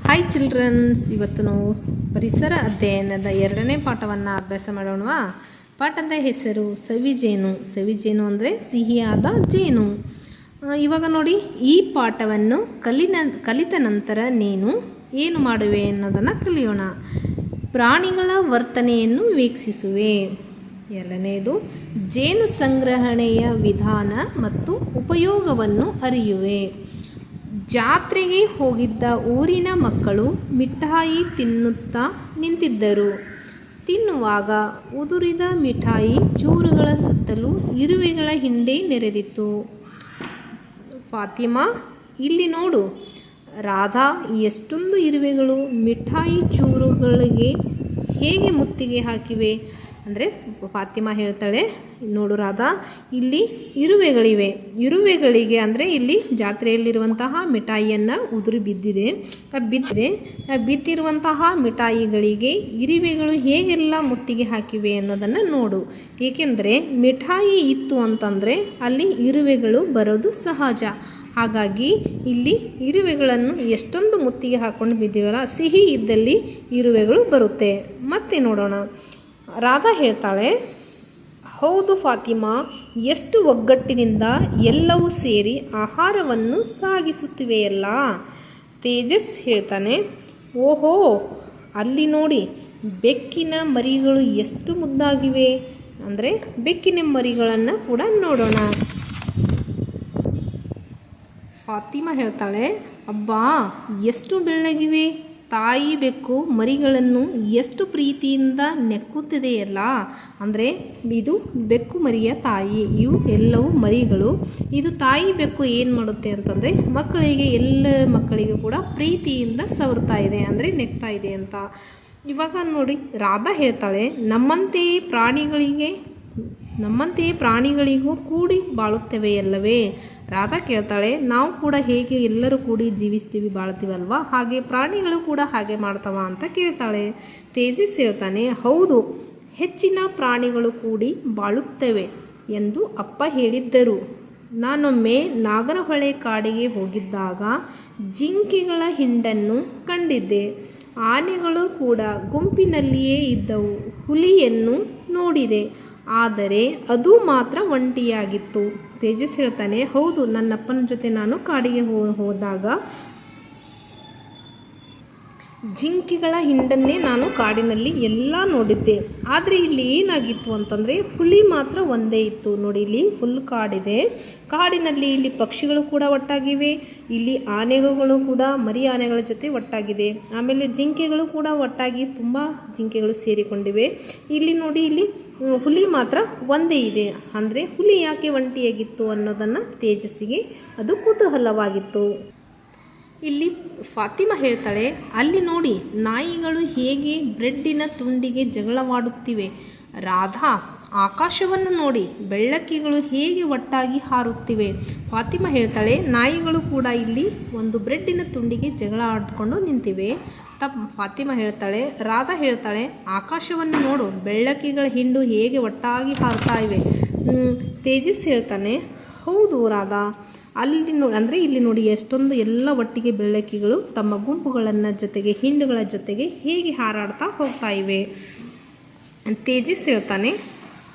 Hi children's, ಇವತ್ತು ನಾವು ಪರಿಸರ ಅಧ್ಯಯನದ 2ನೇ ಪಾಠವನ್ನು ಅಭ್ಯಾಸ ಮಾಡೋಣವಾ. ಪಾಠದ ಹೆಸರು ಸವಿಜೇನು. ಸವಿಜೇನು ಅಂದರೆ ಸಿಹಿಯಾದ ಜೇನು. ಇವಾಗ ನೋಡಿ, ಈ ಪಾಠವನ್ನು ಕಲಿತ ನಂತರ ನೀನು ಏನು ಮಾಡುವೆ ಅನ್ನೋದನ್ನು ಕಲಿಯೋಣ. ಪ್ರಾಣಿಗಳ ವರ್ತನೆಯನ್ನು ವೀಕ್ಷಿಸುವೆ. 2ನೇದು, ಜೇನು ಸಂಗ್ರಹಣೆಯ ವಿಧಾನ ಮತ್ತು ಉಪಯೋಗವನ್ನು ಅರಿಯುವೆ. ಜಾತ್ರೆಗೆ ಹೋಗಿದ್ದ ಊರಿನ ಮಕ್ಕಳು ಮಿಠಾಯಿ ತಿನ್ನುತ್ತಾ ನಿಂತಿದ್ದರು. ತಿನ್ನುವಾಗ ಉದುರಿದ ಮಿಠಾಯಿ ಚೂರುಗಳ ಸುತ್ತಲೂ ಇರುವೆಗಳ ಹಿಂಡೆ ನೆರೆದಿತ್ತು. ಫಾತಿಮಾ, ಇಲ್ಲಿ ನೋಡು ರಾಧಾ, ಎಷ್ಟೊಂದು ಇರುವೆಗಳು ಮಿಠಾಯಿ ಚೂರುಗಳಿಗೆ ಹೇಗೆ ಮುತ್ತಿಗೆ ಹಾಕಿವೆ. ಅಂದರೆ ಫಾತಿಮಾ ಹೇಳ್ತಾಳೆ, ನೋಡು ರಾಧಾ, ಇಲ್ಲಿ ಇರುವೆಗಳಿಗೆ ಅಂದರೆ ಇಲ್ಲಿ ಜಾತ್ರೆಯಲ್ಲಿರುವಂತಹ ಮಿಠಾಯಿಯನ್ನು ಉದುರಿ ಬಿದ್ದಿರುವಂತಹ ಮಿಠಾಯಿಗಳಿಗೆ ಇರುವೆಗಳು ಹೇಗೆಲ್ಲ ಮುತ್ತಿಗೆ ಹಾಕಿವೆ ಅನ್ನೋದನ್ನು ನೋಡು. ಏಕೆಂದರೆ ಮಿಠಾಯಿ ಇತ್ತು ಅಂತಂದರೆ ಅಲ್ಲಿ ಇರುವೆಗಳು ಬರೋದು ಸಹಜ. ಹಾಗಾಗಿ ಇಲ್ಲಿ ಇರುವೆಗಳನ್ನು ಎಷ್ಟೊಂದು ಮುತ್ತಿಗೆ ಹಾಕ್ಕೊಂಡು ಬಿದ್ದಿವಲ್ಲ, ಸಿಹಿ ಇದ್ದಲ್ಲಿ ಇರುವೆಗಳು ಬರುತ್ತೆ. ಮತ್ತೆ ನೋಡೋಣ, ರಾಧಾ ಹೇಳ್ತಾಳೆ, ಹೌದು ಫಾತಿಮಾ, ಎಷ್ಟು ಒಗ್ಗಟ್ಟಿನಿಂದ ಎಲ್ಲವೂ ಸೇರಿ ಆಹಾರವನ್ನು ಸಾಗಿಸುತ್ತಿವೆಯಲ್ಲ. ತೇಜಸ್ ಹೇಳ್ತಾನೆ, ಓಹೋ, ಅಲ್ಲಿ ನೋಡಿ ಬೆಕ್ಕಿನ ಮರಿಗಳು ಎಷ್ಟು ಮುದ್ದಾಗಿವೆ. ಅಂದರೆ ಬೆಕ್ಕಿನ ಮರಿಗಳನ್ನು ಕೂಡ ನೋಡೋಣ. ಫಾತಿಮಾ ಹೇಳ್ತಾಳೆ, ಅಬ್ಬಾ, ಎಷ್ಟು ಬೆಳ್ಳಗಿವೆ. ತಾಯಿ ಬೆಕ್ಕು ಮರಿಗಳನ್ನು ಎಷ್ಟು ಪ್ರೀತಿಯಿಂದ ನೆಕ್ಕುತ್ತಿದೆಯಲ್ಲ. ಅಂದರೆ ಇದು ಬೆಕ್ಕು ಮರಿಯ ತಾಯಿ, ಇವು ಎಲ್ಲವೂ ಮರಿಗಳು. ಇದು ತಾಯಿ ಬೆಕ್ಕು ಏನು ಮಾಡುತ್ತೆ ಅಂತಂದರೆ ಎಲ್ಲ ಮಕ್ಕಳಿಗೆ ಕೂಡ ಪ್ರೀತಿಯಿಂದ ಸವರ್ತಾ ಇದೆ, ಅಂದರೆ ನೆಕ್ತಾ ಇದೆ ಅಂತ. ಇವಾಗ ನೋಡಿ, ರಾಧಾ ಹೇಳ್ತಾಳೆ, ನಮ್ಮಂತೆಯೇ ಪ್ರಾಣಿಗಳಿಗೂ ಕೂಡಿ ಬಾಳುತ್ತವೆಯಲ್ಲವೇ. ರಾಧಾ ಕೇಳ್ತಾಳೆ, ನಾವು ಕೂಡ ಹೇಗೆ ಎಲ್ಲರೂ ಕೂಡಿ ಜೀವಿಸ್ತೀವಿ, ಬಾಳ್ತೀವಲ್ವಾ, ಹಾಗೆ ಪ್ರಾಣಿಗಳು ಕೂಡ ಹಾಗೆ ಮಾಡ್ತಾವ ಅಂತ ಕೇಳ್ತಾಳೆ. ತೇಜಸ್ ಹೇಳ್ತಾನೆ, ಹೌದು, ಹೆಚ್ಚಿನ ಪ್ರಾಣಿಗಳು ಕೂಡಿ ಬಾಳುತ್ತವೆ ಎಂದು ಅಪ್ಪ ಹೇಳಿದ್ದರು. ನಾನೊಮ್ಮೆ ನಾಗರಹೊಳೆ ಕಾಡಿಗೆ ಹೋಗಿದ್ದಾಗ ಜಿಂಕೆಗಳ ಹಿಂಡನ್ನು ಕಂಡಿದ್ದೆ. ಆನೆಗಳು ಕೂಡ ಗುಂಪಿನಲ್ಲಿಯೇ ಇದ್ದವು. ಹುಲಿಯನ್ನು ನೋಡಿದೆ, ಆದರೆ ಅದು ಮಾತ್ರ ಒಂಟಿಯಾಗಿತ್ತು. ತೇಜಸ್ ಹೇಳ್ತಾನೆ, ಹೌದು, ನನ್ನಪ್ಪನ ಜೊತೆ ನಾನು ಕಾಡಿಗೆ ಹೋದಾಗ ಜಿಂಕೆಗಳ ಹಿಂಡನ್ನೇ ನಾನು ಕಾಡಿನಲ್ಲಿ ಎಲ್ಲ ನೋಡಿದ್ದೆ. ಆದರೆ ಇಲ್ಲಿ ಏನಾಗಿತ್ತು ಅಂತಂದರೆ ಹುಲಿ ಮಾತ್ರ ಒಂದೇ ಇತ್ತು. ನೋಡಿ, ಇಲ್ಲಿ ಫುಲ್ ಕಾಡಿದೆ. ಕಾಡಿನಲ್ಲಿ ಇಲ್ಲಿ ಪಕ್ಷಿಗಳು ಕೂಡ ಒಟ್ಟಾಗಿವೆ. ಇಲ್ಲಿ ಆನೆಗಳು ಕೂಡ ಮರಿ ಆನೆಗಳ ಜೊತೆ ಒಟ್ಟಾಗಿದೆ. ಆಮೇಲೆ ಜಿಂಕೆಗಳು ಕೂಡ ಒಟ್ಟಾಗಿ ತುಂಬ ಜಿಂಕೆಗಳು ಸೇರಿಕೊಂಡಿವೆ. ಇಲ್ಲಿ ನೋಡಿ, ಇಲ್ಲಿ ಹುಲಿ ಮಾತ್ರ ಒಂದೇ ಇದೆ. ಅಂದರೆ ಹುಲಿ ಯಾಕೆ ಒಂಟಿಯಾಗಿತ್ತು ಅನ್ನೋದನ್ನು ತೇಜಸ್ಸಿಗೆ ಅದು ಕುತೂಹಲವಾಗಿತ್ತು. ಇಲ್ಲಿ ಫಾತಿಮಾ ಹೇಳ್ತಾಳೆ, ಅಲ್ಲಿ ನೋಡಿ ನಾಯಿಗಳು ಹೇಗೆ ಬ್ರೆಡ್ಡಿನ ತುಂಡಿಗೆ ಜಗಳವಾಡುತ್ತಿವೆ. ರಾಧಾ, ಆಕಾಶವನ್ನು ನೋಡಿ ಬೆಳ್ಳಕ್ಕಿಗಳು ಹೇಗೆ ಒಟ್ಟಾಗಿ ಹಾರುತ್ತಿವೆ. ಫಾತಿಮಾ ಹೇಳ್ತಾಳೆ, ನಾಯಿಗಳು ಕೂಡ ಇಲ್ಲಿ ಒಂದು ಬ್ರೆಡ್ಡಿನ ತುಂಡಿಗೆ ಜಗಳ ಆಡಿಕೊಂಡು ನಿಂತಿವೆ. ಫಾತಿಮಾ ಹೇಳ್ತಾಳೆ, ರಾಧಾ ಹೇಳ್ತಾಳೆ, ಆಕಾಶವನ್ನು ನೋಡು, ಬೆಳ್ಳಕ್ಕಿಗಳ ಹಿಂಡು ಹೇಗೆ ಒಟ್ಟಾಗಿ ಹಾರುತ್ತಾ ಇವೆ. ತೇಜಸ್ ಹೇಳ್ತಾನೆ, ಹೌದು ರಾಧಾ, ಇಲ್ಲಿ ನೋಡಿ ಎಷ್ಟೊಂದು ಎಲ್ಲ ಒಟ್ಟಿಗೆ ಬೆಳ್ಳಕ್ಕಿಗಳು ತಮ್ಮ ಗುಂಪುಗಳನ್ನು ಜೊತೆಗೆ ಹಿಂಡುಗಳ ಜೊತೆಗೆ ಹೇಗೆ ಹಾರಾಡ್ತಾ ಹೋಗ್ತಾ ಇವೆ. ತೇಜಸ್ ಹೇಳ್ತಾನೆ,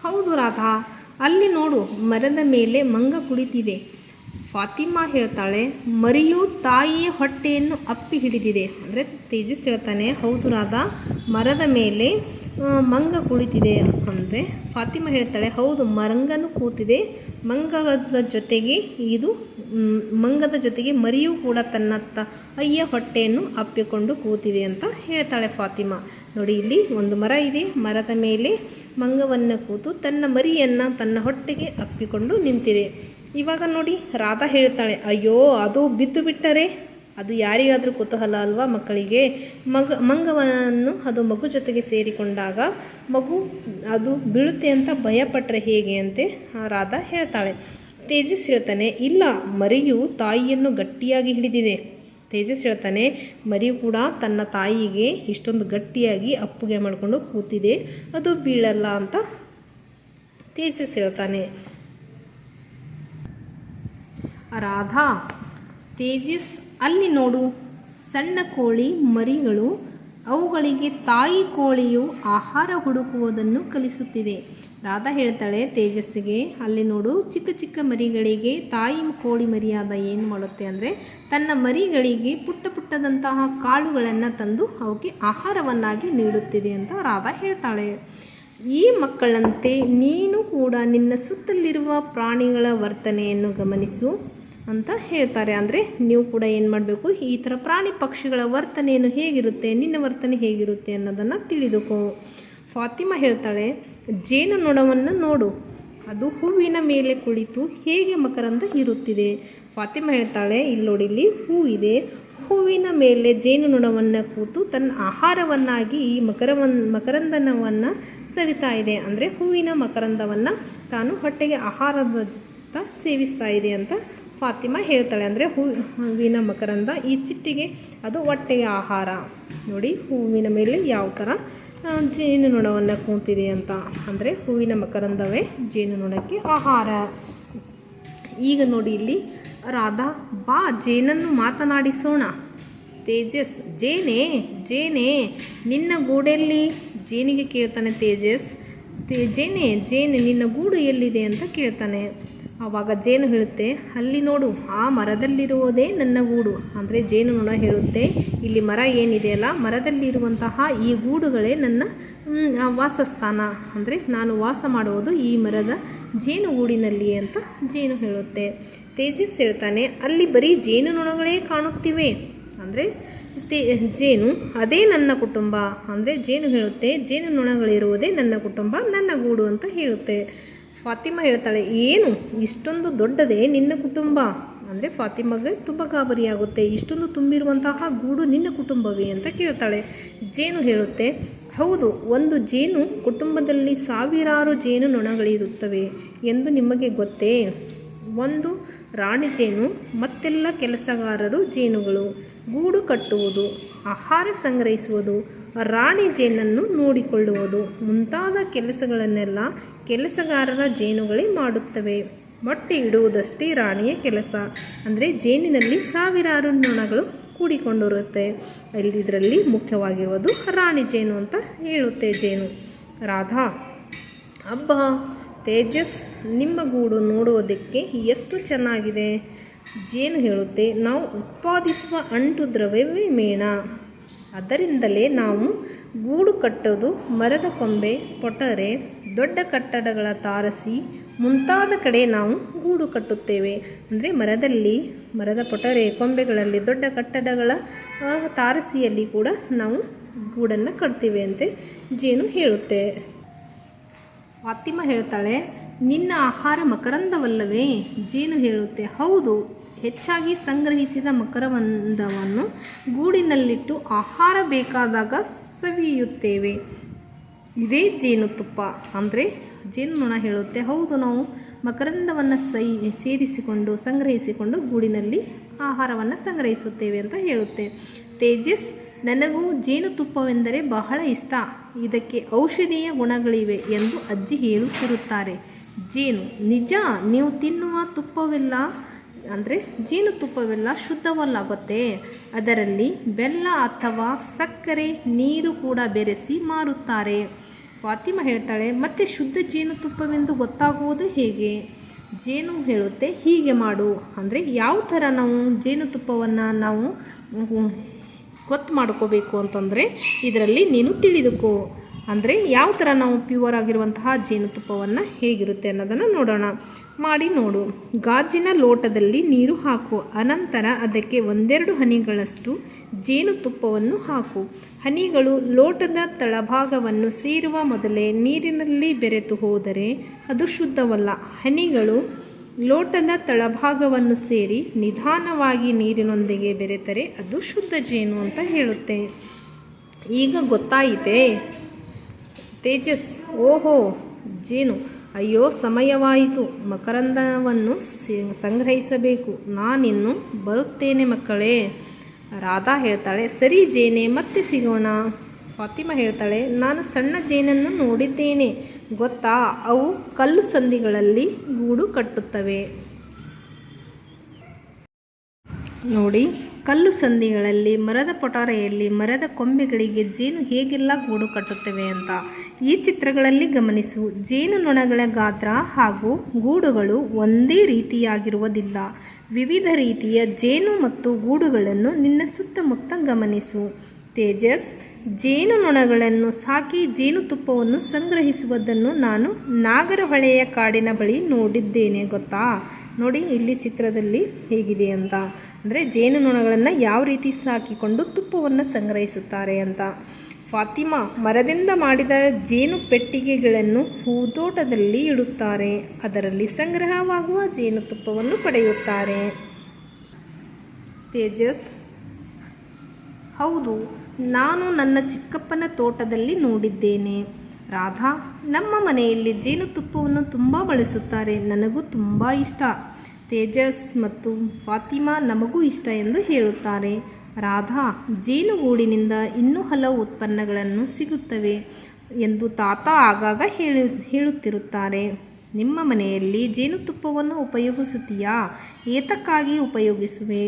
ಹೌದು ರಾಧಾ, ಅಲ್ಲಿ ನೋಡು ಮರದ ಮೇಲೆ ಮಂಗ ಕುಳಿತಿದೆ. ಫಾತಿಮಾ ಹೇಳ್ತಾಳೆ, ಮರಿಯು ತಾಯಿಯ ಹೊಟ್ಟೆಯನ್ನು ಅಪ್ಪಿ ಹಿಡಿದಿದೆ. ಅಂದರೆ ತೇಜಸ್ ಹೇಳ್ತಾನೆ, ಹೌದು ರಾಧಾ, ಮರದ ಮೇಲೆ ಮಂಗ ಕುಳಿತಿದೆ. ಅಂದರೆ ಫಾತಿಮಾ ಹೇಳ್ತಾಳೆ, ಹೌದು, ಮಂಗನು ಕೂತಿದೆ. ಮಂಗದ ಜೊತೆಗೆ ಮರಿಯೂ ಕೂಡ ತನ್ನ ತಾಯಿಯ ಹೊಟ್ಟೆಯನ್ನು ಅಪ್ಪಿಕೊಂಡು ಕೂತಿದೆ ಅಂತ ಹೇಳ್ತಾಳೆ ಫಾತಿಮಾ. ನೋಡಿ, ಇಲ್ಲಿ ಒಂದು ಮರ ಇದೆ. ಮರದ ಮೇಲೆ ಮಂಗವನ್ನು ಕೂತು ತನ್ನ ಮರಿಯನ್ನು ತನ್ನ ಹೊಟ್ಟೆಗೆ ಅಪ್ಪಿಕೊಂಡು ನಿಂತಿದೆ. ಇವಾಗ ನೋಡಿ, ರಾಧಾ ಹೇಳ್ತಾಳೆ, ಅಯ್ಯೋ, ಅದು ಬಿದ್ದು ಬಿಟ್ಟರೆ. ಅದು ಯಾರಿಗಾದರೂ ಕುತೂಹಲ ಅಲ್ವಾ ಮಕ್ಕಳಿಗೆ. ಮಂಗವನ್ನು ಅದು ಮಗು ಜೊತೆಗೆ ಸೇರಿಕೊಂಡಾಗ ಅದು ಬೀಳುತ್ತೆ ಅಂತ ಭಯಪಟ್ಟರೆ ಹೇಗೆ ಅಂತೆ ರಾಧಾ ಹೇಳ್ತಾಳೆ. ತೇಜಸ್ ಹೇಳ್ತಾನೆ, ಇಲ್ಲ, ಮರಿಯು ತಾಯಿಯನ್ನು ಗಟ್ಟಿಯಾಗಿ ಹಿಡಿದಿದೆ. ತೇಜಸ್ ಹೇಳ್ತಾನೆ, ಮರಿಯು ಕೂಡ ತನ್ನ ತಾಯಿಗೆ ಇಷ್ಟೊಂದು ಗಟ್ಟಿಯಾಗಿ ಅಪ್ಪುಗೆ ಮಾಡಿಕೊಂಡು ಕೂತಿದೆ, ಅದು ಬೀಳಲ್ಲ ಅಂತ ತೇಜಸ್ ಹೇಳ್ತಾನೆ. ರಾಧಾ, ತೇಜಸ್ ಅಲ್ಲಿ ನೋಡು, ಸಣ್ಣ ಕೋಳಿ ಮರಿಗಳು ಅವುಗಳಿಗೆ ತಾಯಿ ಕೋಳಿಯು ಆಹಾರ ಹುಡುಕುವುದನ್ನು ಕಲಿಸುತ್ತಿದೆ. ರಾಧಾ ಹೇಳ್ತಾಳೆ ತೇಜಸ್ಸಿಗೆ, ಅಲ್ಲಿ ನೋಡು ಚಿಕ್ಕ ಚಿಕ್ಕ ಮರಿಗಳಿಗೆ ತಾಯಿ ಕೋಳಿ ಮರಿಯಾದ ಏನು ಮಾಡುತ್ತೆ ಅಂದರೆ ತನ್ನ ಮರಿಗಳಿಗೆ ಪುಟ್ಟ ಪುಟ್ಟದಂತಹ ಕಾಳುಗಳನ್ನು ತಂದು ಅವಕ್ಕೆ ಆಹಾರವನ್ನಾಗಿ ನೀಡುತ್ತಿದೆ ಅಂತ ರಾಧಾ ಹೇಳ್ತಾಳೆ. ಈ ಮಕ್ಕಳಂತೆ ನೀನು ಕೂಡ ನಿನ್ನ ಸುತ್ತಲಿರುವ ಪ್ರಾಣಿಗಳ ವರ್ತನೆಯನ್ನು ಗಮನಿಸು ಅಂತ ಹೇಳ್ತಾರೆ. ಅಂದರೆ ನೀವು ಕೂಡ ಏನು ಮಾಡಬೇಕು, ಈ ಥರ ಪ್ರಾಣಿ ಪಕ್ಷಿಗಳ ವರ್ತನೆಯನ್ನು ಹೇಗಿರುತ್ತೆ, ನಿನ್ನ ವರ್ತನೆ ಹೇಗಿರುತ್ತೆ ಅನ್ನೋದನ್ನು ತಿಳಿದುಕೋ. ಫಾತಿಮಾ ಹೇಳ್ತಾಳೆ, ಜೇನುನೊಣವನ್ನು ನೋಡು, ಅದು ಹೂವಿನ ಮೇಲೆ ಕುಳಿತು ಹೇಗೆ ಮಕರಂದ ಇರುತ್ತಿದೆ. ಫಾತಿಮಾ ಹೇಳ್ತಾಳೆ, ಇಲ್ಲಿ ನೋಡಿ, ಇಲ್ಲಿ ಹೂ ಇದೆ, ಹೂವಿನ ಮೇಲೆ ಜೇನುನೊಣವನ್ನು ಕೂತು ತನ್ನ ಆಹಾರವನ್ನಾಗಿ ಈ ಮಕರಂದನವನ್ನು ಸವಿತಾ ಇದೆ. ಅಂದರೆ ಹೂವಿನ ಮಕರಂದವನ್ನು ತಾನು ಹೊಟ್ಟೆಗೆ ಆಹಾರದ ಸೇವಿಸ್ತಾ ಇದೆ ಅಂತ ಫಾತಿಮಾ ಹೇಳ್ತಾಳೆ. ಅಂದರೆ ಹೂವಿನ ಮಕರಂದ ಈ ಚಿಟ್ಟಿಗೆ ಅದು ಹೊಟ್ಟೆಗೆ ಆಹಾರ. ನೋಡಿ ಹೂವಿನ ಮೇಲೆ ಯಾವ ಥರ ಜೇನುನೊಣವನ್ನು ಕೂತಿದೆ ಅಂತ. ಅಂದರೆ ಹೂವಿನ ಮಕರಂದವೇ ಜೇನುನೊಣಕ್ಕೆ ಆಹಾರ. ಈಗ ನೋಡಿ ಇಲ್ಲಿ ರಾಧಾ, ಬಾ ಜೇನನ್ನು ಮಾತನಾಡಿಸೋಣ. ತೇಜಸ್, ಜೇನೇ ಜೇನೇ ನಿನ್ನ ಗೂಡೆಲ್ಲಿ? ಜೇನಿಗೆ ಕೇಳ್ತಾನೆ ತೇಜಸ್, ಜೇನೆ ನಿನ್ನ ಗೂಡು ಎಲ್ಲಿದೆ ಅಂತ ಕೇಳ್ತಾನೆ. ಆವಾಗ ಜೇನು ಹೇಳುತ್ತೆ, ಅಲ್ಲಿ ನೋಡು, ಆ ಮರದಲ್ಲಿರುವುದೇ ನನ್ನ ಗೂಡು. ಅಂದರೆ ಜೇನುನೊಣ ಹೇಳುತ್ತೆ, ಇಲ್ಲಿ ಮರ ಏನಿದೆಯಲ್ಲ, ಮರದಲ್ಲಿರುವಂತಹ ಈ ಗೂಡುಗಳೇ ನನ್ನ ವಾಸಸ್ಥಾನ. ಅಂದರೆ ನಾನು ವಾಸ ಮಾಡುವುದು ಈ ಮರದ ಜೇನುಗೂಡಿನಲ್ಲಿ ಅಂತ ಜೇನು ಹೇಳುತ್ತೆ. ತೇಜಸ್ ಹೇಳ್ತಾನೆ, ಅಲ್ಲಿ ಬರೀ ಜೇನುನೊಣಗಳೇ ಕಾಣುತ್ತಿವೆ. ಅಂದರೆ ಜೇನು ಅದೇ ನನ್ನ ಕುಟುಂಬ. ಅಂದರೆ ಜೇನು ಹೇಳುತ್ತೆ, ಜೇನುನೊಣಗಳಿರುವುದೇ ನನ್ನ ಕುಟುಂಬ, ನನ್ನ ಗೂಡು ಅಂತ ಹೇಳುತ್ತೆ. ಫಾತಿಮಾ ಹೇಳ್ತಾಳೆ, ಏನು ಇಷ್ಟೊಂದು ದೊಡ್ಡದೇ ನಿನ್ನ ಕುಟುಂಬ? ಅಂದರೆ ಫಾತಿಮಾಗೆ ತುಂಬ ಗಾಬರಿಯಾಗುತ್ತೆ, ಇಷ್ಟೊಂದು ತುಂಬಿರುವಂತಹ ಗೂಡು ನಿನ್ನ ಕುಟುಂಬವೇ ಅಂತ ಕೇಳ್ತಾಳೆ. ಜೇನು ಹೇಳುತ್ತೆ, ಹೌದು, ಒಂದು ಜೇನು ಕುಟುಂಬದಲ್ಲಿ ಸಾವಿರಾರು ಜೇನುನೊಣಗಳಿರುತ್ತವೆ ಎಂದು ನಿಮಗೆ ಗೊತ್ತೇ? ಒಂದು ರಾಣಿ ಜೇನು, ಮತ್ತೆಲ್ಲ ಕೆಲಸಗಾರರು ಜೇನುಗಳು. ಗೂಡು ಕಟ್ಟುವುದು, ಆಹಾರ ಸಂಗ್ರಹಿಸುವುದು, ರಾಣಿ ಜೇನನ್ನು ನೋಡಿಕೊಳ್ಳುವುದು ಮುಂತಾದ ಕೆಲಸಗಳನ್ನೆಲ್ಲ ಕೆಲಸಗಾರರ ಜೇನುಗಳೇ ಮಾಡುತ್ತವೆ. ಮೊಟ್ಟೆ ಇಡುವುದಷ್ಟೇ ರಾಣಿಯ ಕೆಲಸ. ಅಂದರೆ ಜೇನಿನಲ್ಲಿ ಸಾವಿರಾರು ನೊಣಗಳು ಕೂಡಿಕೊಂಡಿರುತ್ತೆ. ಇದರಲ್ಲಿ ಮುಖ್ಯವಾಗಿರುವುದು ರಾಣಿ ಜೇನು ಅಂತ ಹೇಳುತ್ತೆ ಜೇನು. ರಾಧಾ, ಅಬ್ಬಾ ತೇಜಸ್, ನಿಮ್ಮ ಗೂಡು ನೋಡುವುದಕ್ಕೆ ಎಷ್ಟು ಚೆನ್ನಾಗಿದೆ. ಜೇನು ಹೇಳುತ್ತೆ, ನಾವು ಉತ್ಪಾದಿಸುವ ಅಂಟು ದ್ರವ್ಯವೇ ಮೇಣ, ಅದರಿಂದಲೇ ನಾವು ಗೂಡು ಕಟ್ಟೋದು. ಮರದ ಕೊಂಬೆ, ಪೊಟರೆ, ದೊಡ್ಡ ಕಟ್ಟಡಗಳ ತಾರಸಿ ಮುಂತಾದ ಕಡೆ ನಾವು ಗೂಡು ಕಟ್ಟುತ್ತೇವೆ. ಅಂದರೆ ಮರದ ಪೊಟರೆ, ಕೊಂಬೆಗಳಲ್ಲಿ, ದೊಡ್ಡ ಕಟ್ಟಡಗಳ ತಾರಸಿಯಲ್ಲಿ ಕೂಡ ನಾವು ಗೂಡನ್ನು ಕಟ್ತೀವಿ ಅಂತೆ ಜೇನು ಹೇಳುತ್ತೆ. ಫಾತಿಮಾ ಹೇಳ್ತಾಳೆ, ನಿನ್ನ ಆಹಾರ ಮಕರಂದವಲ್ಲವೇ? ಜೇನು ಹೇಳುತ್ತೆ, ಹೌದು, ಹೆಚ್ಚಾಗಿ ಸಂಗ್ರಹಿಸಿದ ಮಕರಂದವನ್ನು ಗೂಡಿನಲ್ಲಿಟ್ಟು ಆಹಾರ ಬೇಕಾದಾಗ ಸವಿಯುತ್ತೇವೆ. ಇದೇ ಜೇನುತುಪ್ಪ. ಅಂದರೆ ಜೇನುನೊಣ ಹೇಳುತ್ತೆ, ಹೌದು, ನಾವು ಮಕರಂದವನ್ನು ಸೇರಿಸಿಕೊಂಡು ಸಂಗ್ರಹಿಸಿಕೊಂಡು ಗೂಡಿನಲ್ಲಿ ಆಹಾರವನ್ನು ಸಂಗ್ರಹಿಸುತ್ತೇವೆ ಅಂತ ಹೇಳುತ್ತೆ. ತೇಜಸ್, ನನಗೂ ಜೇನುತುಪ್ಪವೆಂದರೆ ಬಹಳ ಇಷ್ಟ. ಇದಕ್ಕೆ ಔಷಧೀಯ ಗುಣಗಳಿವೆ ಎಂದು ಅಜ್ಜಿ ಹೇಳುತ್ತಿರುತ್ತಾರೆ. ಜೇನು, ನಿಜ, ನೀವು ತಿನ್ನುವ ತುಪ್ಪವೆಲ್ಲ ಅಂದರೆ ಜೇನುತುಪ್ಪವೆಲ್ಲ ಶುದ್ಧವಲ್ಲಾಗುತ್ತೆ. ಅದರಲ್ಲಿ ಬೆಲ್ಲ ಅಥವಾ ಸಕ್ಕರೆ, ನೀರು ಕೂಡ ಬೆರೆಸಿ ಮಾರುತ್ತಾರೆ. ಫಾತಿಮಾ ಹೇಳ್ತಾಳೆ, ಮತ್ತೆ ಶುದ್ಧ ಜೇನುತುಪ್ಪವೆಂದು ಗೊತ್ತಾಗುವುದು ಹೇಗೆ? ಜೇನು ಹೇಳುತ್ತೆ, ಹೀಗೆ ಮಾಡು. ಅಂದರೆ ಯಾವ ಥರ ನಾವು ಜೇನುತುಪ್ಪವನ್ನು ನಾವು ಗೊತ್ತು ಮಾಡ್ಕೋಬೇಕು ಅಂತಂದರೆ ಇದರಲ್ಲಿ ನೀನು ತಿಳಿದುಕೋ. ಅಂದರೆ ಯಾವ ಥರ ನಾವು ಪ್ಯೂರ್ ಆಗಿರುವಂತಹ ಜೇನುತುಪ್ಪವನ್ನು ಹೇಗಿರುತ್ತೆ ಅನ್ನೋದನ್ನು ನೋಡೋಣ. ಮಾಡಿ ನೋಡು. ಗಾಜಿನ ಲೋಟದಲ್ಲಿ ನೀರು ಹಾಕು. ಅನಂತರ ಅದಕ್ಕೆ 1-2 ಹನಿಗಳಷ್ಟು ಜೇನುತುಪ್ಪವನ್ನು ಹಾಕು. ಹನಿಗಳು ಲೋಟದ ತಳಭಾಗವನ್ನು ಸೇರುವ ಮೊದಲೇ ನೀರಿನಲ್ಲಿ ಬೆರೆತು ಹೋದರೆ ಅದು ಶುದ್ಧವಲ್ಲ. ಹನಿಗಳು ಲೋಟದ ತಳಭಾಗವನ್ನು ಸೇರಿ ನಿಧಾನವಾಗಿ ನೀರಿನೊಂದಿಗೆ ಬೆರೆತರೆ ಅದು ಶುದ್ಧ ಜೇನು ಅಂತ ಹೇಳುತ್ತೆ. ಈಗ ಗೊತ್ತಾಯಿತೇ? ತೇಜಸ್, ಓಹೋ ಜೇನು, ಅಯ್ಯೋ ಸಮಯವಾಯಿತು, ಮಕರಂದವನ್ನು ಸಂಗ್ರಹಿಸಬೇಕು, ನಾನಿನ್ನು ಬರುತ್ತೇನೆ ಮಕ್ಕಳೇ. ರಾಧಾ ಹೇಳ್ತಾಳೆ, ಸರಿ ಜೇನೆ, ಮತ್ತೆ ಸಿಗೋಣ. ಫಾತಿಮಾ ಹೇಳ್ತಾಳೆ, ನಾನು ಸಣ್ಣ ಜೇನನ್ನು ನೋಡಿದ್ದೇನೆ ಗೊತ್ತಾ, ಅವು ಕಲ್ಲು ಸಂದಿಗಳಲ್ಲಿ ಗೂಡು ಕಟ್ಟುತ್ತವೆ. ನೋಡಿ, ಕಲ್ಲು ಸಂದಿಗಳಲ್ಲಿ, ಮರದ ಪೊಟರೆಯಲ್ಲಿ, ಮರದ ಕೊಂಬೆಗಳಿಗೆ ಜೇನು ಹೇಗೆಲ್ಲ ಗೂಡು ಕಟ್ಟುತ್ತವೆ ಅಂತ ಈ ಚಿತ್ರಗಳಲ್ಲಿ ಗಮನಿಸು. ಜೇನುನೊಣಗಳ ಗಾತ್ರ ಹಾಗೂ ಗೂಡುಗಳು ಒಂದೇ ರೀತಿಯಾಗಿರುವುದಿಲ್ಲ. ವಿವಿಧ ರೀತಿಯ ಜೇನು ಮತ್ತು ಗೂಡುಗಳನ್ನು ನಿನ್ನ ಸುತ್ತಮುತ್ತ ಗಮನಿಸು. ತೇಜಸ್, ಜೇನುನೊಣಗಳನ್ನು ಸಾಕಿ ಜೇನುತುಪ್ಪವನ್ನು ಸಂಗ್ರಹಿಸುವುದನ್ನು ನಾನು ನಾಗರಹೊಳೆಯ ಕಾಡಿನ ಬಳಿ ನೋಡಿದ್ದೇನೆ ಗೊತ್ತಾ. ನೋಡಿ ಇಲ್ಲಿ ಚಿತ್ರದಲ್ಲಿ ಹೇಗಿದೆ ಅಂತ, ಅಂದರೆ ಜೇನುನೊಣಗಳನ್ನು ಯಾವ ರೀತಿ ಸಾಕಿಕೊಂಡು ತುಪ್ಪವನ್ನು ಸಂಗ್ರಹಿಸುತ್ತಾರೆ ಅಂತ. ಫಾತಿಮಾ, ಮರದಿಂದ ಮಾಡಿದ ಜೇನು ಪೆಟ್ಟಿಗೆಗಳನ್ನು ಹೂದೋಟದಲ್ಲಿ ಇಡುತ್ತಾರೆ. ಅದರಲ್ಲಿ ಸಂಗ್ರಹವಾಗುವ ಜೇನುತುಪ್ಪವನ್ನು ಪಡೆಯುತ್ತಾರೆ. ತೇಜಸ್, ಹೌದು, ನಾನು ನನ್ನ ಚಿಕ್ಕಪ್ಪನ ತೋಟದಲ್ಲಿ ನೋಡಿದ್ದೇನೆ. ರಾಧಾ, ನಮ್ಮ ಮನೆಯಲ್ಲಿ ಜೇನುತುಪ್ಪವನ್ನು ತುಂಬ ಬಳಸುತ್ತಾರೆ. ನನಗೂ ತುಂಬ ಇಷ್ಟ. ತೇಜಸ್ ಮತ್ತು ಫಾತಿಮಾ, ನಮಗೂ ಇಷ್ಟ ಎಂದು ಹೇಳುತ್ತಾರೆ. ರಾಧಾ, ಜೇನುಗೂಡಿನಿಂದ ಇನ್ನೂ ಹಲವು ಉತ್ಪನ್ನಗಳನ್ನು ಸಿಗುತ್ತವೆ ಎಂದು ತಾತ ಆಗಾಗ ಹೇಳುತ್ತಿರುತ್ತಾರೆ. ನಿಮ್ಮ ಮನೆಯಲ್ಲಿ ಜೇನುತುಪ್ಪವನ್ನು ಉಪಯೋಗಿಸುತ್ತೀಯಾ? ಏತಕ್ಕಾಗಿ ಉಪಯೋಗಿಸುವೆ?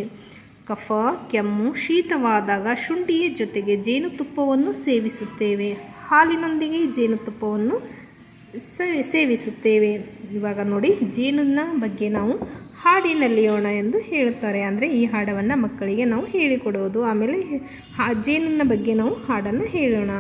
ಕಫ, ಕೆಮ್ಮು, ಶೀತವಾದಾಗ ಶುಂಠಿಯ ಜೊತೆಗೆ ಜೇನುತುಪ್ಪವನ್ನು ಸೇವಿಸುತ್ತೇವೆ. ಹಾಲಿನೊಂದಿಗೆ ಜೇನುತುಪ್ಪವನ್ನು ಸೇವಿಸುತ್ತೇವೆ. ಇವಾಗ ನೋಡಿ, ಜೇನಿನ ಬಗ್ಗೆ ನಾವು ಹಾಡಿನಲ್ಲಿಯೋಣ ಎಂದು ಹೇಳುತ್ತಾರೆ. ಅಂದರೆ ಈ ಹಾಡವನ್ನು ಮಕ್ಕಳಿಗೆ ನಾವು ಹೇಳಿಕೊಡುವುದು. ಆಮೇಲೆ ಜೇನಿನ ಬಗ್ಗೆ ನಾವು ಹಾಡನ್ನು ಹೇಳೋಣ.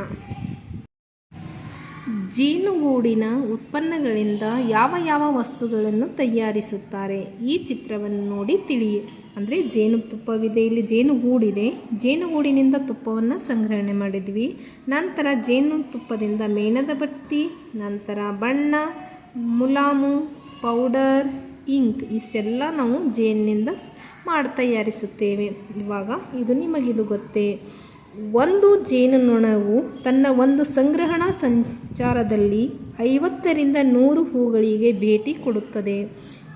ಜೇನುಗೂಡಿನ ಉತ್ಪನ್ನಗಳಿಂದ ಯಾವ ಯಾವ ವಸ್ತುಗಳನ್ನು ತಯಾರಿಸುತ್ತಾರೆ? ಈ ಚಿತ್ರವನ್ನು ನೋಡಿ ತಿಳಿ. ಅಂದರೆ ಜೇನುತುಪ್ಪವಿದೆ, ಇಲ್ಲಿ ಜೇನುಗೂಡಿದೆ. ಜೇನುಗೂಡಿನಿಂದ ತುಪ್ಪವನ್ನು ಸಂಗ್ರಹಣೆ ಮಾಡಿದ್ವಿ. ನಂತರ ಜೇನುತುಪ್ಪದಿಂದ ಮೇಣದ ಬತ್ತಿ, ನಂತರ ಬಣ್ಣ, ಮುಲಾಮು, ಪೌಡರ್, ಇಂಕ್ ಇಷ್ಟೆಲ್ಲ ನಾವು ಜೇನಿನಿಂದ ತಯಾರಿಸುತ್ತೇವೆ. ಇವಾಗ ನಿಮಗಿದು ಗೊತ್ತೇ? ಒಂದು ಜೇನುನೊಣವು ತನ್ನ ಒಂದು ಸಂಗ್ರಹಣಾ ಸಂಚಾರದಲ್ಲಿ 50ರಿಂದ 100 ಹೂಗಳಿಗೆ ಭೇಟಿ ಕೊಡುತ್ತದೆ.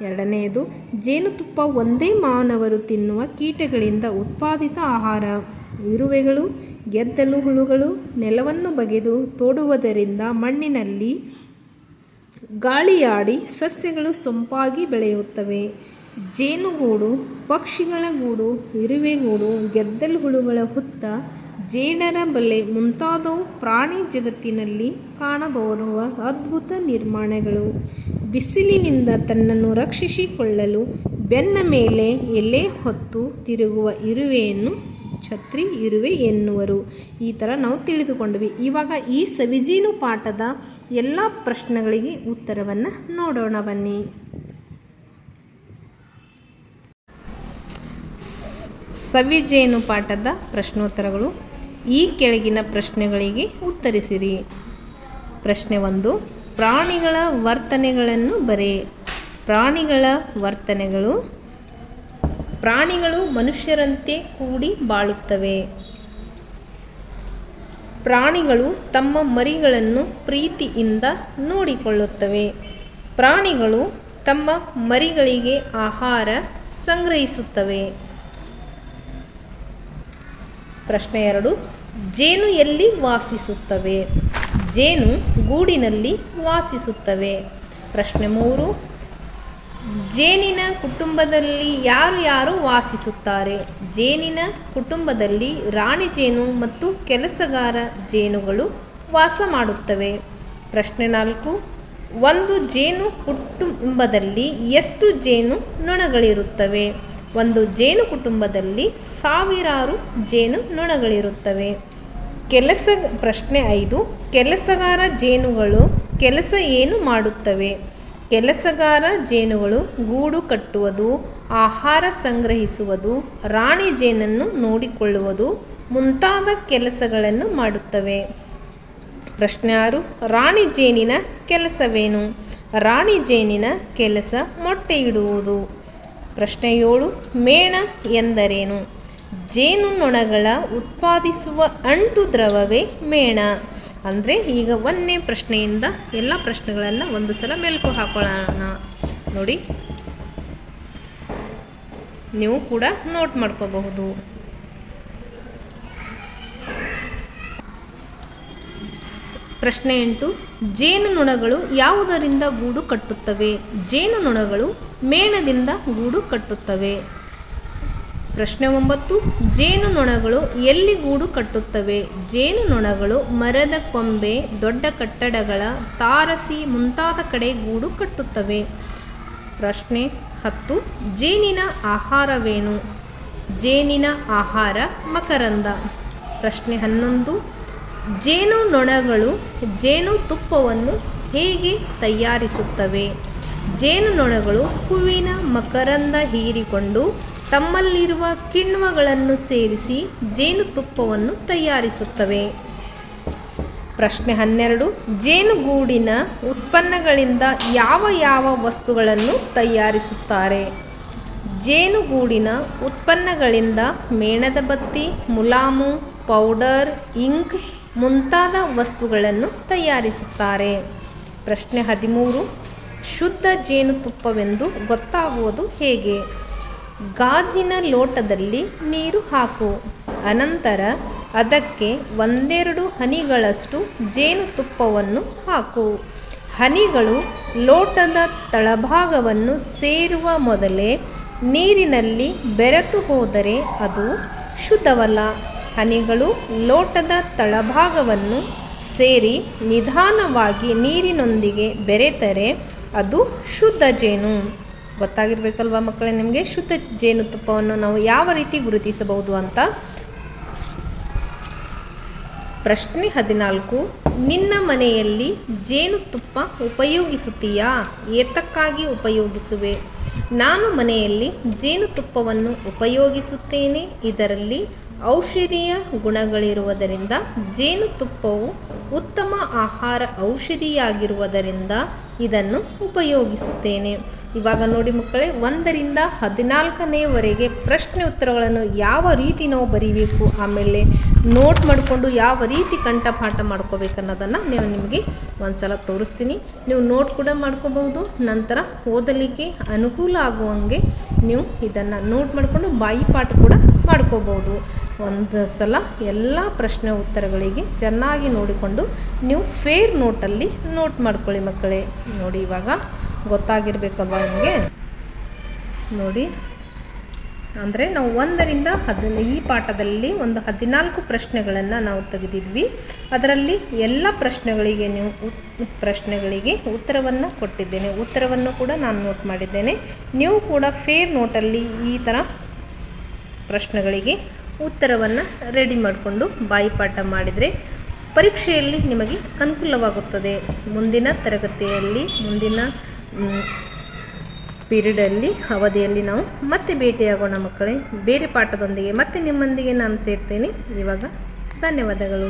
ಎರಡನೆಯದು, ಜೇನುತುಪ್ಪ ಒಂದೇ ಮಾನವರು ತಿನ್ನುವ ಕೀಟಗಳಿಂದ ಉತ್ಪಾದಿತ ಆಹಾರ. ಇರುವೆಗಳು, ಗೆದ್ದಲು ಹುಳುಗಳು ನೆಲವನ್ನು ಬಗೆದು ತೋಡುವುದರಿಂದ ಮಣ್ಣಿನಲ್ಲಿ ಗಾಳಿಯಾಡಿ ಸಸ್ಯಗಳು ಸೊಂಪಾಗಿ ಬೆಳೆಯುತ್ತವೆ. ಜೇನುಗೂಡು, ಪಕ್ಷಿಗಳ ಗೂಡು, ಇರುವೆಗೂಡು, ಗೆದ್ದಲು ಹುಳುಗಳ ಹುತ್ತ, ಜೇಡರ ಬಲೆ ಮುಂತಾದವು ಪ್ರಾಣಿ ಜಗತ್ತಿನಲ್ಲಿ ಕಾಣಬರುವ ಅದ್ಭುತ ನಿರ್ಮಾಣಗಳು. ಬಿಸಿಲಿನಿಂದ ತನ್ನನ್ನು ರಕ್ಷಿಸಿಕೊಳ್ಳಲು ಬೆನ್ನ ಮೇಲೆ ಎಲೆ ಹೊತ್ತು ತಿರುಗುವ ಇರುವೆಯನ್ನು ಛತ್ರಿ ಇರುವೆ ಎನ್ನುವರು. ಈ ಥರ ನಾವು ತಿಳಿದುಕೊಂಡ್ವಿ. ಇವಾಗ ಈ ಸವಿಜೇನು ಪಾಠದ ಎಲ್ಲ ಪ್ರಶ್ನೆಗಳಿಗೆ ಉತ್ತರವನ್ನು ನೋಡೋಣ ಬನ್ನಿ. ಸವಿಜೇನು ಪಾಠದ ಪ್ರಶ್ನೋತ್ತರಗಳು. ಈ ಕೆಳಗಿನ ಪ್ರಶ್ನೆಗಳಿಗೆ ಉತ್ತರಿಸಿರಿ. ಪ್ರಶ್ನೆ 1, ಪ್ರಾಣಿಗಳ ವರ್ತನೆಗಳನ್ನು ಬರೆ. ಪ್ರಾಣಿಗಳ ವರ್ತನೆಗಳು: ಪ್ರಾಣಿಗಳು ಮನುಷ್ಯರಂತೆ ಕೂಡಿ ಬಾಳುತ್ತವೆ. ಪ್ರಾಣಿಗಳು ತಮ್ಮ ಮರಿಗಳನ್ನು ಪ್ರೀತಿಯಿಂದ ನೋಡಿಕೊಳ್ಳುತ್ತವೆ. ಪ್ರಾಣಿಗಳು ತಮ್ಮ ಮರಿಗಳಿಗೆ ಆಹಾರ ಸಂಗ್ರಹಿಸುತ್ತವೆ. ಪ್ರಶ್ನೆ 2, ಜೇನು ಎಲ್ಲಿ ವಾಸಿಸುತ್ತವೆ? ಜೇನು ಗೂಡಿನಲ್ಲಿ ವಾಸಿಸುತ್ತವೆ. ಪ್ರಶ್ನೆ 3, ಜೇನಿನ ಕುಟುಂಬದಲ್ಲಿ ಯಾರು ವಾಸಿಸುತ್ತಾರೆ? ಜೇನಿನ ಕುಟುಂಬದಲ್ಲಿ ರಾಣಿ ಜೇನು ಮತ್ತು ಕೆಲಸಗಾರ ಜೇನುಗಳು ವಾಸ ಮಾಡುತ್ತವೆ. ಪ್ರಶ್ನೆ 4, ಒಂದು ಜೇನು ಕುಟುಂಬದಲ್ಲಿ ಎಷ್ಟು ಜೇನು ನೊಣಗಳಿರುತ್ತವೆ? ಒಂದು ಜೇನು ಕುಟುಂಬದಲ್ಲಿ ಸಾವಿರಾರು ಜೇನು ನೊಣಗಳಿರುತ್ತವೆ. ಪ್ರಶ್ನೆ 5, ಕೆಲಸಗಾರ ಜೇನುಗಳು ಕೆಲಸ ಏನು ಮಾಡುತ್ತವೆ? ಕೆಲಸಗಾರ ಜೇನುಗಳು ಗೂಡು ಕಟ್ಟುವುದು, ಆಹಾರ ಸಂಗ್ರಹಿಸುವುದು, ರಾಣಿ ಜೇನನ್ನು ನೋಡಿಕೊಳ್ಳುವುದು ಮುಂತಾದ ಕೆಲಸಗಳನ್ನು ಮಾಡುತ್ತವೆ. ಪ್ರಶ್ನೆ 6, ರಾಣಿ ಜೇನಿನ ಕೆಲಸವೇನು? ರಾಣಿ ಜೇನಿನ ಕೆಲಸ ಮೊಟ್ಟೆ ಇಡುವುದು. ಪ್ರಶ್ನೆ 7, ಮೇಣ ಎಂದರೇನು? ಜೇನುನೊಣಗಳ ಉತ್ಪಾದಿಸುವ ಅಂಟು ದ್ರವವೇ ಮೇಣ. ಅಂದರೆ ಈಗ 1ನೇ ಪ್ರಶ್ನೆಯಿಂದ ಎಲ್ಲ ಪ್ರಶ್ನೆಗಳನ್ನು ಒಂದು ಸಲ ಮೆಲುಕು ಹಾಕೊಳ್ಳೋಣ. ನೋಡಿ, ನೀವು ಕೂಡ ನೋಟ್ ಮಾಡ್ಕೋಬಹುದು. ಪ್ರಶ್ನೆ 8, ಜೇನುನೊಣಗಳು ಯಾವುದರಿಂದ ಗೂಡು ಕಟ್ಟುತ್ತವೆ? ಜೇನುನೊಣಗಳು ಮೇಣದಿಂದ ಗೂಡು ಕಟ್ಟುತ್ತವೆ. ಪ್ರಶ್ನೆ 9. ಜೇನುನೊಣಗಳು ಎಲ್ಲಿ ಗೂಡು ಕಟ್ಟುತ್ತವೆ? ಜೇನುನೊಣಗಳು ಮರದ ಕೊಂಬೆ, ದೊಡ್ಡ ಕಟ್ಟಡಗಳ ತಾರಸಿ ಮುಂತಾದ ಕಡೆ ಗೂಡು ಕಟ್ಟುತ್ತವೆ. ಪ್ರಶ್ನೆ 10. ಜೇನಿನ ಆಹಾರವೇನು? ಜೇನಿನ ಆಹಾರ ಮಕರಂದ. ಪ್ರಶ್ನೆ 11. ಜೇನುನೊಣಗಳು ಜೇನುತುಪ್ಪವನ್ನು ಹೇಗೆ ತಯಾರಿಸುತ್ತವೆ? ಜೇನುನೊಣಗಳು ಹೂವಿನ ಮಕರಂದ ಹೀರಿಕೊಂಡು ತಮ್ಮಲ್ಲಿರುವ ಕಿಣ್ವಗಳನ್ನು ಸೇರಿಸಿ ಜೇನುತುಪ್ಪವನ್ನು ತಯಾರಿಸುತ್ತವೆ. ಪ್ರಶ್ನೆ 12. ಜೇನುಗೂಡಿನ ಉತ್ಪನ್ನಗಳಿಂದ ಯಾವ ಯಾವ ವಸ್ತುಗಳನ್ನು ತಯಾರಿಸುತ್ತಾರೆ? ಜೇನುಗೂಡಿನ ಉತ್ಪನ್ನಗಳಿಂದ ಮೇಣದ ಬತ್ತಿ, ಮುಲಾಮು, ಪೌಡರ್, ಇಂಕ್ ಮುಂತಾದ ವಸ್ತುಗಳನ್ನು ತಯಾರಿಸುತ್ತಾರೆ. ಪ್ರಶ್ನೆ 13. ಶುದ್ಧ ಜೇನುತುಪ್ಪವೆಂದು ಗೊತ್ತಾಗುವುದು ಹೇಗೆ? ಗಾಜಿನ ಲೋಟದಲ್ಲಿ ನೀರು ಹಾಕು. ಅನಂತರ ಅದಕ್ಕೆ 1-2 ಹನಿಗಳಷ್ಟು ಜೇನುತುಪ್ಪವನ್ನು ಹಾಕು. ಹನಿಗಳು ಲೋಟದ ತಳಭಾಗವನ್ನು ಸೇರುವ ಮೊದಲೇ ನೀರಿನಲ್ಲಿ ಬೆರೆತು ಹೋದರೆ ಅದು ಶುದ್ಧವಲ್ಲ. ಹನಿಗಳು ಲೋಟದ ತಳಭಾಗವನ್ನು ಸೇರಿ ನಿಧಾನವಾಗಿ ನೀರಿನೊಂದಿಗೆ ಬೆರೆತರೆ ಅದು ಶುದ್ಧ ಜೇನು. ಗೊತ್ತಾಗಿರ್ಬೇಕಲ್ವ ಮಕ್ಕಳೇ ನಿಮಗೆ ಶುದ್ಧ ಜೇನುತುಪ್ಪವನ್ನು ನಾವು ಯಾವ ರೀತಿ ಗುರುತಿಸಬಹುದು ಅಂತ. ಪ್ರಶ್ನೆ 14. ನಿನ್ನ ಮನೆಯಲ್ಲಿ ಜೇನುತುಪ್ಪ ಉಪಯೋಗಿಸುತ್ತೀಯಾ? ಏತಕ್ಕಾಗಿ ಉಪಯೋಗಿಸುವೆ? ನಾನು ಮನೆಯಲ್ಲಿ ಜೇನುತುಪ್ಪವನ್ನು ಉಪಯೋಗಿಸುತ್ತೇನೆ. ಇದರಲ್ಲಿ ಔಷಧೀಯ ಗುಣಗಳಿರುವುದರಿಂದ ಜೇನುತುಪ್ಪವು ಉತ್ತಮ ಆಹಾರ ಔಷಧಿಯಾಗಿರುವುದರಿಂದ ಇದನ್ನು ಉಪಯೋಗಿಸುತ್ತೇನೆ. ಇವಾಗ ನೋಡಿ ಮಕ್ಕಳೇ, 1ರಿಂದ 14ನೇವರೆಗೆ ಪ್ರಶ್ನೆ ಉತ್ತರಗಳನ್ನು ಯಾವ ರೀತಿ ನಾವು ಬರೀಬೇಕು, ಆಮೇಲೆ ನೋಟ್ ಮಾಡಿಕೊಂಡು ಯಾವ ರೀತಿ ಕಂಠಪಾಠ ಮಾಡ್ಕೋಬೇಕು ಅನ್ನೋದನ್ನು ನಿಮಗೆ ಒಂದ್ಸಲ ತೋರಿಸ್ತೀನಿ. ನೀವು ನೋಟ್ ಕೂಡ ಮಾಡ್ಕೋಬಹುದು. ನಂತರ ಓದಲಿಕ್ಕೆ ಅನುಕೂಲ ಆಗುವಂಗೆ ನೀವು ಇದನ್ನು ನೋಟ್ ಮಾಡಿಕೊಂಡು ಬಾಯಿ ಪಾಠ ಕೂಡ ಮಾಡ್ಕೋಬಹುದು. ಒಂದು ಸಲ ಎಲ್ಲ ಪ್ರಶ್ನೆ ಉತ್ತರಗಳಿಗೆ ಚೆನ್ನಾಗಿ ನೋಡಿಕೊಂಡು ನೀವು ಫೇರ್ ನೋಟಲ್ಲಿ ನೋಟ್ ಮಾಡ್ಕೊಳ್ಳಿ ಮಕ್ಕಳೇ. ನೋಡಿ ಇವಾಗ ಗೊತ್ತಾಗಿರ್ಬೇಕಲ್ವ ನಿಮಗೆ. ನೋಡಿ ಅಂದರೆ ನಾವು 1ರಿಂದ ಈ ಪಾಠದಲ್ಲಿ ಒಂದು 14 ಪ್ರಶ್ನೆಗಳನ್ನು ನಾವು ತೆಗೆದಿದ್ವಿ. ಅದರಲ್ಲಿ ಎಲ್ಲ ಪ್ರಶ್ನೆಗಳಿಗೆ ಉತ್ತರವನ್ನು ಕೊಟ್ಟಿದ್ದೇನೆ. ಉತ್ತರವನ್ನು ಕೂಡ ನಾನು ನೋಟ್ ಮಾಡಿದ್ದೇನೆ. ನೀವು ಕೂಡ ಫೇರ್ ನೋಟಲ್ಲಿ ಈ ಥರ ಪ್ರಶ್ನೆಗಳಿಗೆ ಉತ್ತರವನ್ನು ರೆಡಿ ಮಾಡಿಕೊಂಡು ಬಾಯಿಪಾಠ ಮಾಡಿದರೆ ಪರೀಕ್ಷೆಯಲ್ಲಿ ನಿಮಗೆ ಅನುಕೂಲವಾಗುತ್ತದೆ. ಮುಂದಿನ ತರಗತಿಯಲ್ಲಿ ಮುಂದಿನ ಪೀರಿಯಡಲ್ಲಿ ಅವಧಿಯಲ್ಲಿ ನಾವು ಮತ್ತೆ ಭೇಟಿಯಾಗೋಣ ಮಕ್ಕಳೇ. ಬೇರೆ ಪಾಠದೊಂದಿಗೆ ಮತ್ತೆ ನಿಮ್ಮೊಂದಿಗೆ ನಾನು ಸೇರ್ತೇನೆ. ಇವಾಗ ಧನ್ಯವಾದಗಳು.